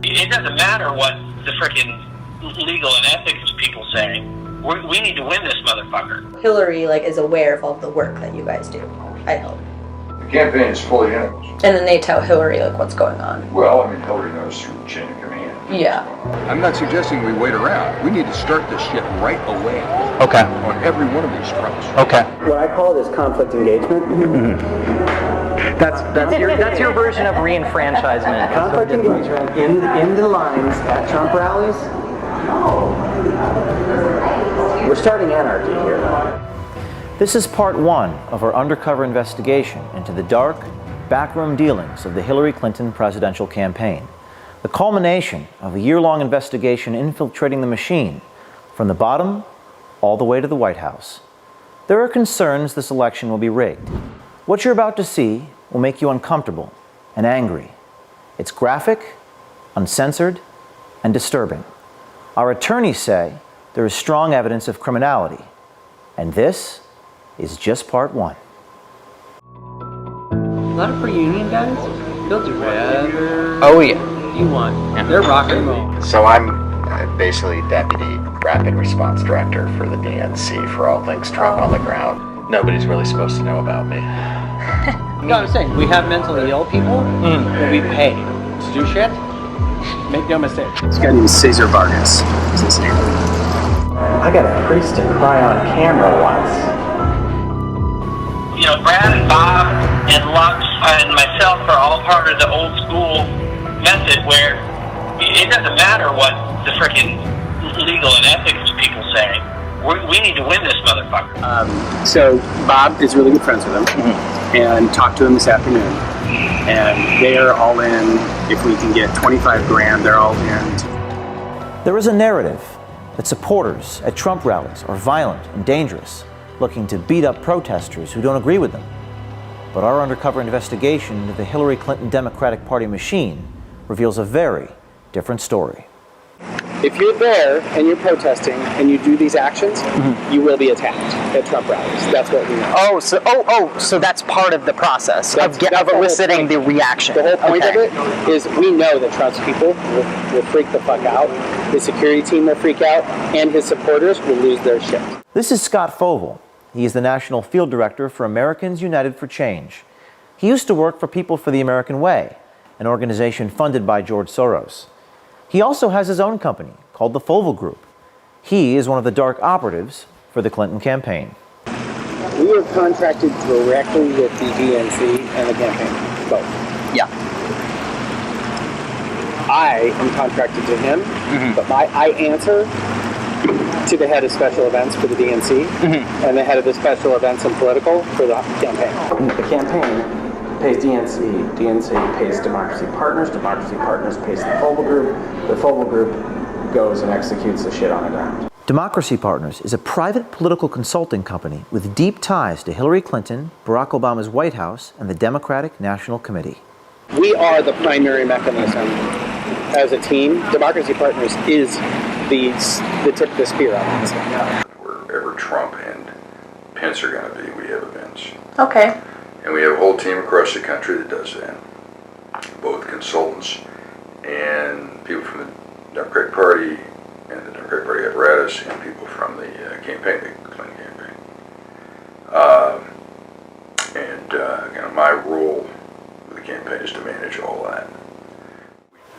It doesn't matter what the frickin' legal and ethics people say. We need to win this motherfucker. Hillary is aware of all the work that you guys do, I hope. The campaign is fully in. And then they tell Hillary what's going on. Well, I mean, Hillary knows through the chain of command. Yeah. I'm not suggesting we wait around. We need to start this shit right away. Okay. On every one of these fronts. Okay. What I call it is conflict engagement. That's your version of reenfranchisement. Conflict engagement in the lines at Trump rallies. We're starting anarchy here. This is part one of our undercover investigation into the dark, backroom dealings of the Hillary Clinton presidential campaign. The culmination of a year-long investigation infiltrating the machine from the bottom all the way to the White House. There are concerns this election will be rigged. What you're about to see will make you uncomfortable and angry. It's graphic, uncensored, and disturbing. Our attorneys say there is strong evidence of criminality, and this is just part one. A lot of free union guys? They'll do whatever Oh yeah. you want. Yeah. They're rock and roll. So I'm basically Deputy Rapid Response Director for the DNC for all things Trump on the ground. Nobody's really supposed to know about me. You know what I'm saying? We have mentally ill people that we pay to do shit. Make no mistake. This guy named Cesar Vargas is his name. I got a priest to cry on camera once. You know, Brad and Bob and Lux and myself are all part of the old school method where it doesn't matter what the frickin' legal and ethics people say. We need to win this motherfucker. So Bob is really good friends with him, and talked to him this afternoon. And they are all in. If we can get 25 grand, they're all in. There is a narrative that supporters at Trump rallies are violent and dangerous, looking to beat up protesters who don't agree with them. But our undercover investigation into the Hillary Clinton Democratic Party machine reveals a very different story. If you're there and you're protesting and you do these actions, you will be attacked at Trump rallies. That's what we know. So that's part of the process That's the eliciting whole the reaction. The whole point of it is we know that Trump's people will freak the fuck out. His security team will freak out, and his supporters will lose their shit. This is Scott Fovel. He is the National Field Director for Americans United for Change. He used to work for People for the American Way, an organization funded by George Soros. He also has his own company called the Fovel Group. He is one of the dark operatives for the Clinton campaign. We are contracted directly with the DNC and the campaign, both. Yeah. I am contracted to him, but I answer to the head of special events for the DNC and the head of the special events and political for the campaign. The campaign pays DNC, DNC pays Democracy Partners pays the Fovel Group, the Fovel Group goes and executes the shit on the ground. Democracy Partners is a private political consulting company with deep ties to Hillary Clinton, Barack Obama's White House, and the Democratic National Committee. We are the primary mechanism as a team. Democracy Partners is the tip of the spear on this. Wherever Trump and Pence are going to be, we have events. Okay. And we have a whole team across the country that does that. Both consultants and people from the Democratic Party and the Democratic Party apparatus and people from the campaign, the Clinton campaign. My role with the campaign is to manage all that.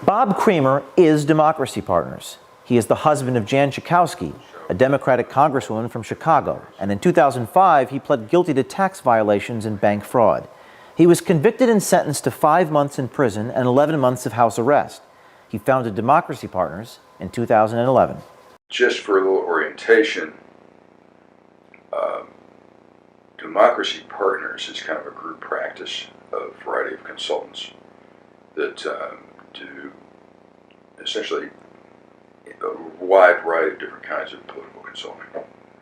Bob Creamer is Democracy Partners. He is the husband of Jan Schakowsky, a Democratic congresswoman from Chicago, and in 2005 he pled guilty to tax violations and bank fraud. He was convicted and sentenced to 5 months in prison and 11 months of house arrest. He founded Democracy Partners in 2011. Just for a little orientation, Democracy Partners is kind of a group practice of a variety of consultants that do essentially a wide variety of different kinds of political consulting.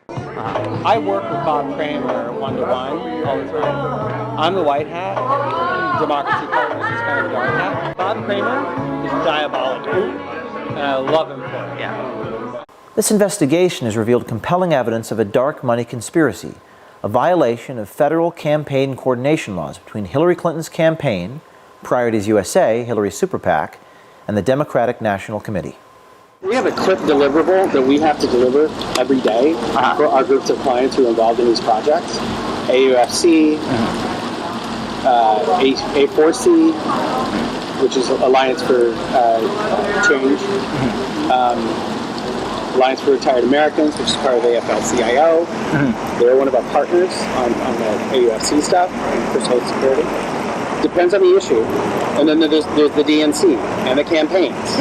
I work with Bob Kramer one-to-one all the time. I'm the white hat. Democracy Partners is kind of the dark hat. Bob Kramer is diabolical, and I love him for it. Yeah. This investigation has revealed compelling evidence of a dark money conspiracy, a violation of federal campaign coordination laws between Hillary Clinton's campaign, Priorities USA, Hillary's super PAC, and the Democratic National Committee. We have a quick deliverable that we have to deliver every day for our groups of clients who are involved in these projects. AUFC, A4C, which is Alliance for Change, Alliance for Retired Americans, which is part of AFL-CIO. They're one of our partners on the AUFC stuff, for Social Security. Depends on the issue. And then there's the DNC and the campaigns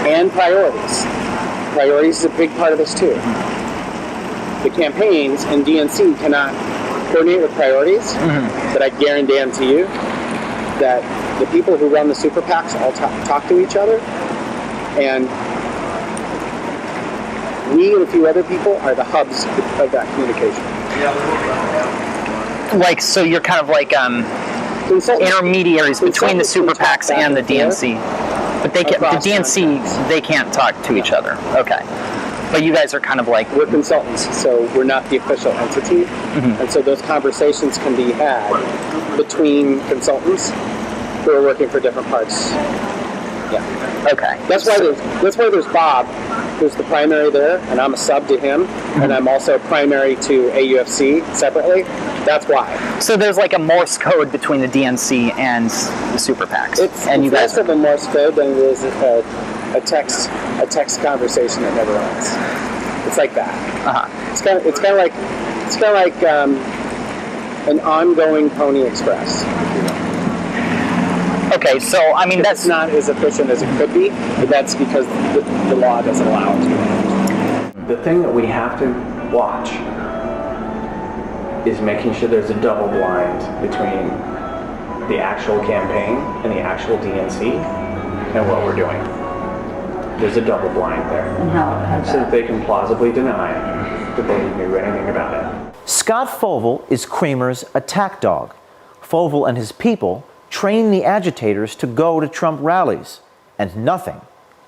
and priorities. Priorities is a big part of this too. The campaigns and DNC cannot coordinate with priorities, but I guarantee you that the people who run the super PACs all talk to each other, and we and a few other people are the hubs of that communication. Like, so you're kind of like intermediaries between the super PACs and the DNC. But the DNC, they can't talk to each other. Okay. But you guys are kind of like... We're consultants, so we're not the official entity. And so those conversations can be had between consultants who are working for different parts. Yeah. Okay. That's why there's Bob, who's the primary there, and I'm a sub to him, and I'm also primary to AUFC separately. That's why. So there's like a Morse code between the DNC and the super PACs. It's less of a Morse code than it is a text conversation that never ends. It's like that. It's kind of like an ongoing Pony Express. Okay, so I mean that's not as efficient as it could be, but that's because the law doesn't allow it to. The thing that we have to watch is making sure there's a double blind between the actual campaign and the actual DNC and what we're doing. There's a double blind there. So that they can plausibly deny that they knew anything about it. Scott Fovel is Kramer's attack dog. Fovel and his people train the agitators to go to Trump rallies, and nothing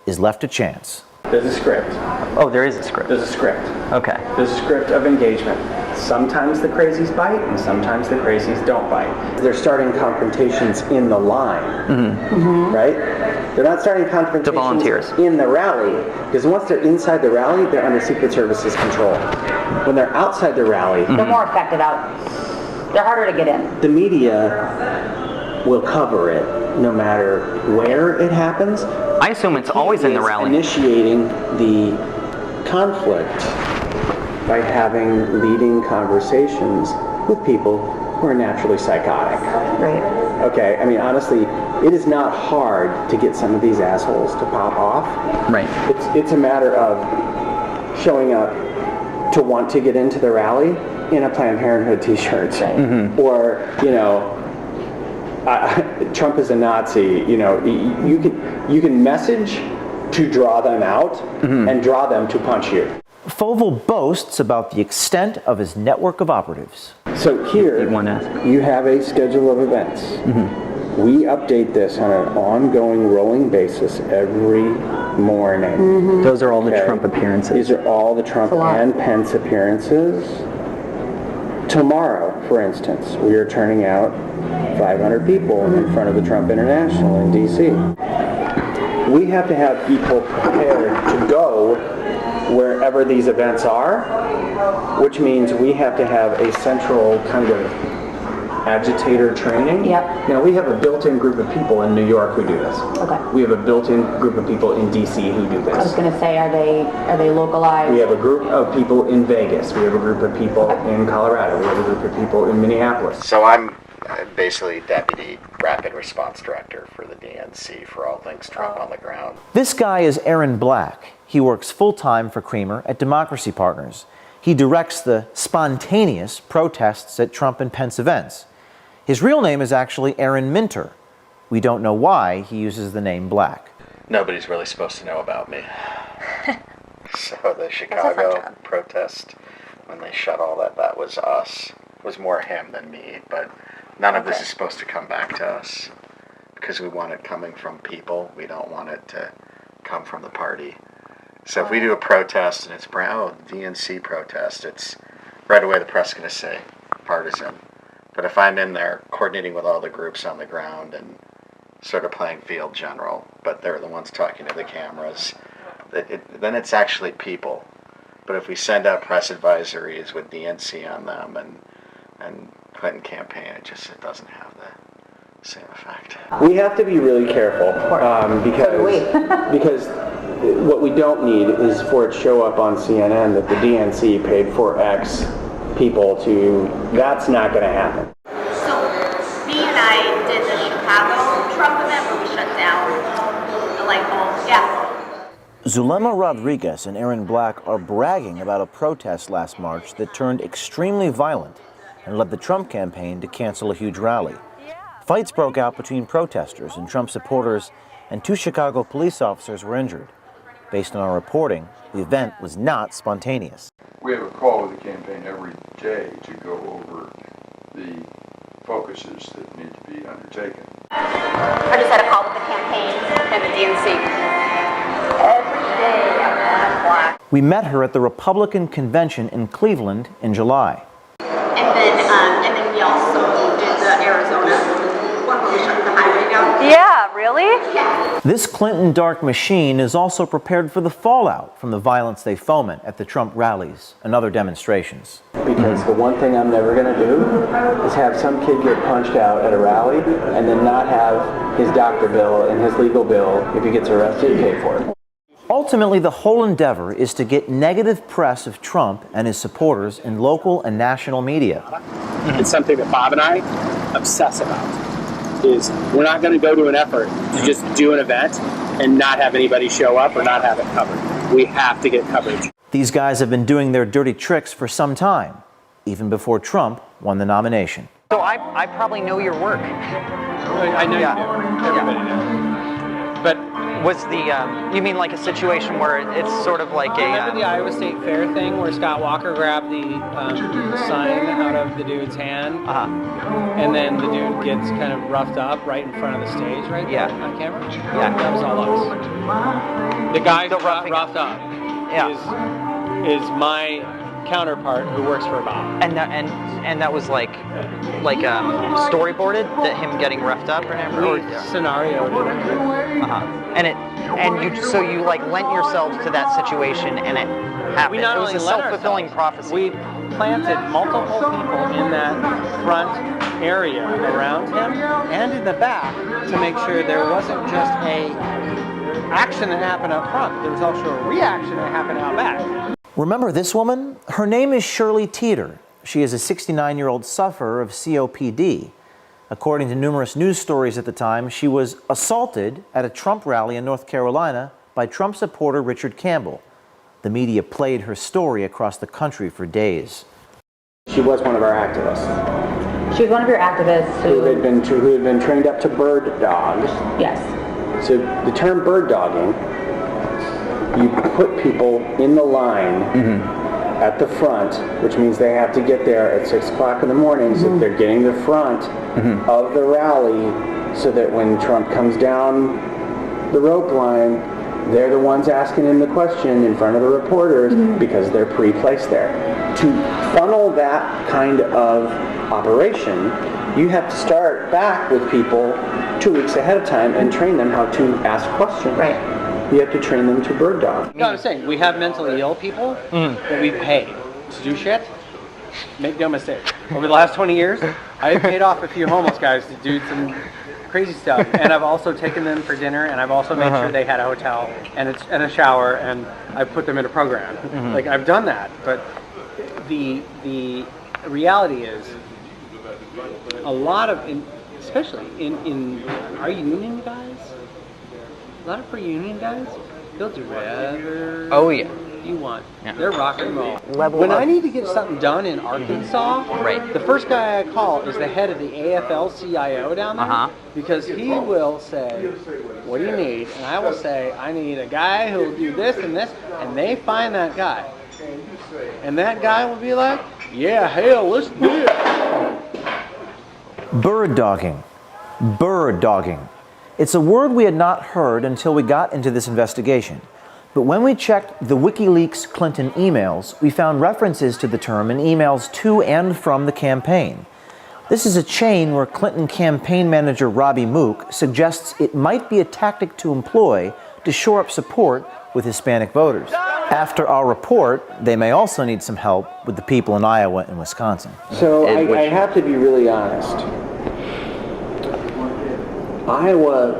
is left to chance. There's a script. Oh, there is a script. There's a script. Okay. There's a script of engagement. Sometimes the crazies bite, and sometimes the crazies don't bite. They're starting confrontations in the line, right? They're not starting confrontations to volunteers in the rally, because once they're inside the rally, they're under Secret Service's control. When they're outside the rally, they're more affected out. They're harder to get in. The media will cover it no matter where it happens. I assume it's always in the rally. Initiating the conflict by having leading conversations with people who are naturally psychotic. Right. Okay, I mean, honestly, it is not hard to get some of these assholes to pop off. Right. It's a matter of showing up to want to get into the rally in a Planned Parenthood t-shirt. Or, Trump is a Nazi, you can message to draw them out and draw them to punch you. Fovel boasts about the extent of his network of operatives. So here, you have a schedule of events. We update this on an ongoing, rolling basis every morning. Those are all the Trump appearances. These are all the Trump and Pence appearances. Tomorrow, for instance, we are turning out 500 people in front of the Trump International in D.C. We have to have people prepared to go wherever these events are, which means we have to have a central kind of agitator training. Yep. Now, we have a built-in group of people in New York who do this. Okay. We have a built-in group of people in D.C. who do this. I was going to say, are they localized? We have a group of people in Vegas. We have a group of people in Colorado. We have a group of people in Minneapolis. So I'm basically Deputy Rapid Response Director for the DNC for all things Trump on the ground. This guy is Aaron Black. He works full-time for Kramer at Democracy Partners. He directs the spontaneous protests at Trump and Pence events. His real name is actually Aaron Minter. We don't know why he uses the name Black. Nobody's really supposed to know about me. So the Chicago protest, when they shut all that was us. It was more him than me, but none of this is supposed to come back to us because we want it coming from people. We don't want it to come from the party. So if we do a protest and it's DNC protest, it's right away the press is going to say partisan. But if I'm in there coordinating with all the groups on the ground and sort of playing field general, but they're the ones talking to the cameras. Then it's actually people. But if we send out press advisories with DNC on them and Clinton campaign, it doesn't have the same effect. We have to be really careful because what we don't need is for it to show up on CNN that the DNC paid for X people to. That's not going to happen. So me and I did the Chicago Trump event where we shut down the light bulbs. Yeah. Zulema Rodriguez and Aaron Black are bragging about a protest last March that turned extremely violent and led the Trump campaign to cancel a huge rally. Fights broke out between protesters and Trump supporters, and 2 Chicago police officers were injured. Based on our reporting, the event was not spontaneous. We have a call with the campaign every day to go over the focuses that need to be undertaken. I just had a call with the campaign and the DNC. Every day at 1 o'clock. We met her at the Republican convention in Cleveland in July. And then we also did the Arizona one where we shut the highway down. Yeah, really? Yeah. This Clinton dark machine is also prepared for the fallout from the violence they foment at the Trump rallies and other demonstrations. Because the one thing I'm never going to do is have some kid get punched out at a rally and then not have his doctor bill and his legal bill, if he gets arrested, paid for it. Ultimately, the whole endeavor is to get negative press of Trump and his supporters in local and national media. It's something that Bob and I obsess about, is we're not going to go to an effort to just do an event and not have anybody show up or not have it covered. We have to get coverage. These guys have been doing their dirty tricks for some time, even before Trump won the nomination. So I probably know your work. I know you do. Everybody knows. But was the, you mean like a situation where it's sort of like remember the Iowa State Fair thing where Scott Walker grabbed the sign out of the dude's hand? And then the dude gets kind of roughed up right in front of the stage right there on camera? Yeah. That was all us. The guy who got roughed up is my counterpart who works for Bob. And that was like storyboarded, that him getting roughed up or scenarioed it. So you like lent yourselves to that situation and it happened. It was a self-fulfilling prophecy. We planted multiple people in that front area around him and in the back to make sure there wasn't just a action that happened up front. There was also a reaction that happened out back. Remember this woman? Her name is Shirley Teeter. She is a 69-year-old sufferer of COPD. According to numerous news stories at the time, she was assaulted at a Trump rally in North Carolina by Trump supporter Richard Campbell. The media played her story across the country for days. She was one of our activists. She was one of your activists who had been trained up to bird dogs. Yes. So the term bird dogging, you put people in the line at the front, which means they have to get there at 6 o'clock in the morning, so they're getting the front of the rally, so that when Trump comes down the rope line, they're the ones asking him the question in front of the reporters because they're pre-placed there. To funnel that kind of operation, you have to start back with people 2 weeks ahead of time and train them how to ask questions. Right. You have to train them to bird dog. No, I'm saying, we have mentally ill people that we pay to do shit. Make no mistake. Over the last 20 years, I've paid off a few homeless guys to do some crazy stuff, and I've also taken them for dinner, and I've also made sure they had a hotel and a shower, and I put them in a program. Like, I've done that, but the reality is, a lot of, especially in our union guys, a lot of union guys, they'll do whatever you want. Yeah. They're rock and roll. When I need to get something done in Arkansas, the first guy I call is the head of the AFL-CIO down there, because he will say, what do you need? And I will say, I need a guy who will do this and this, and they find that guy. And that guy will be like, yeah, hell, let's do it. Bird dogging. Bird dogging. It's a word we had not heard until we got into this investigation. But when we checked the WikiLeaks Clinton emails, we found references to the term in emails to and from the campaign. This is a chain where Clinton campaign manager Robbie Mook suggests it might be a tactic to employ to shore up support with Hispanic voters. After our report, they may also need some help with the people in Iowa and Wisconsin. So I have to be really honest. Iowa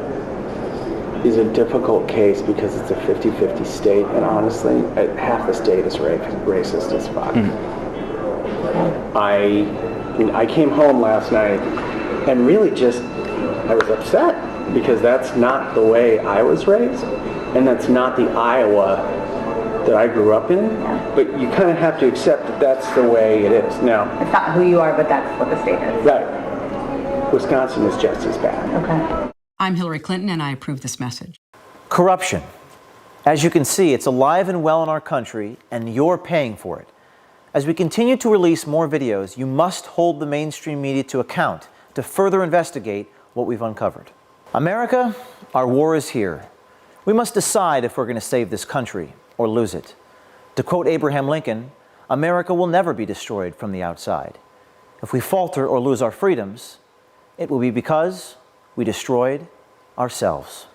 is a difficult case because it's a 50-50 state, and honestly, half the state is racist as fuck. I came home last night and really I was upset because that's not the way I was raised, and that's not the Iowa that I grew up in, but you kind of have to accept that that's the way it is. Now, It's not who you are, but that's what the state is. right, Wisconsin is just as bad. Okay. I'm Hillary Clinton, and I approve this message. Corruption. As you can see, it's alive and well in our country, and you're paying for it. As we continue to release more videos, you must hold the mainstream media to account to further investigate what we've uncovered. America, our war is here. We must decide if we're going to save this country or lose it. To quote Abraham Lincoln, America will never be destroyed from the outside. If we falter or lose our freedoms, it will be because we destroyed ourselves.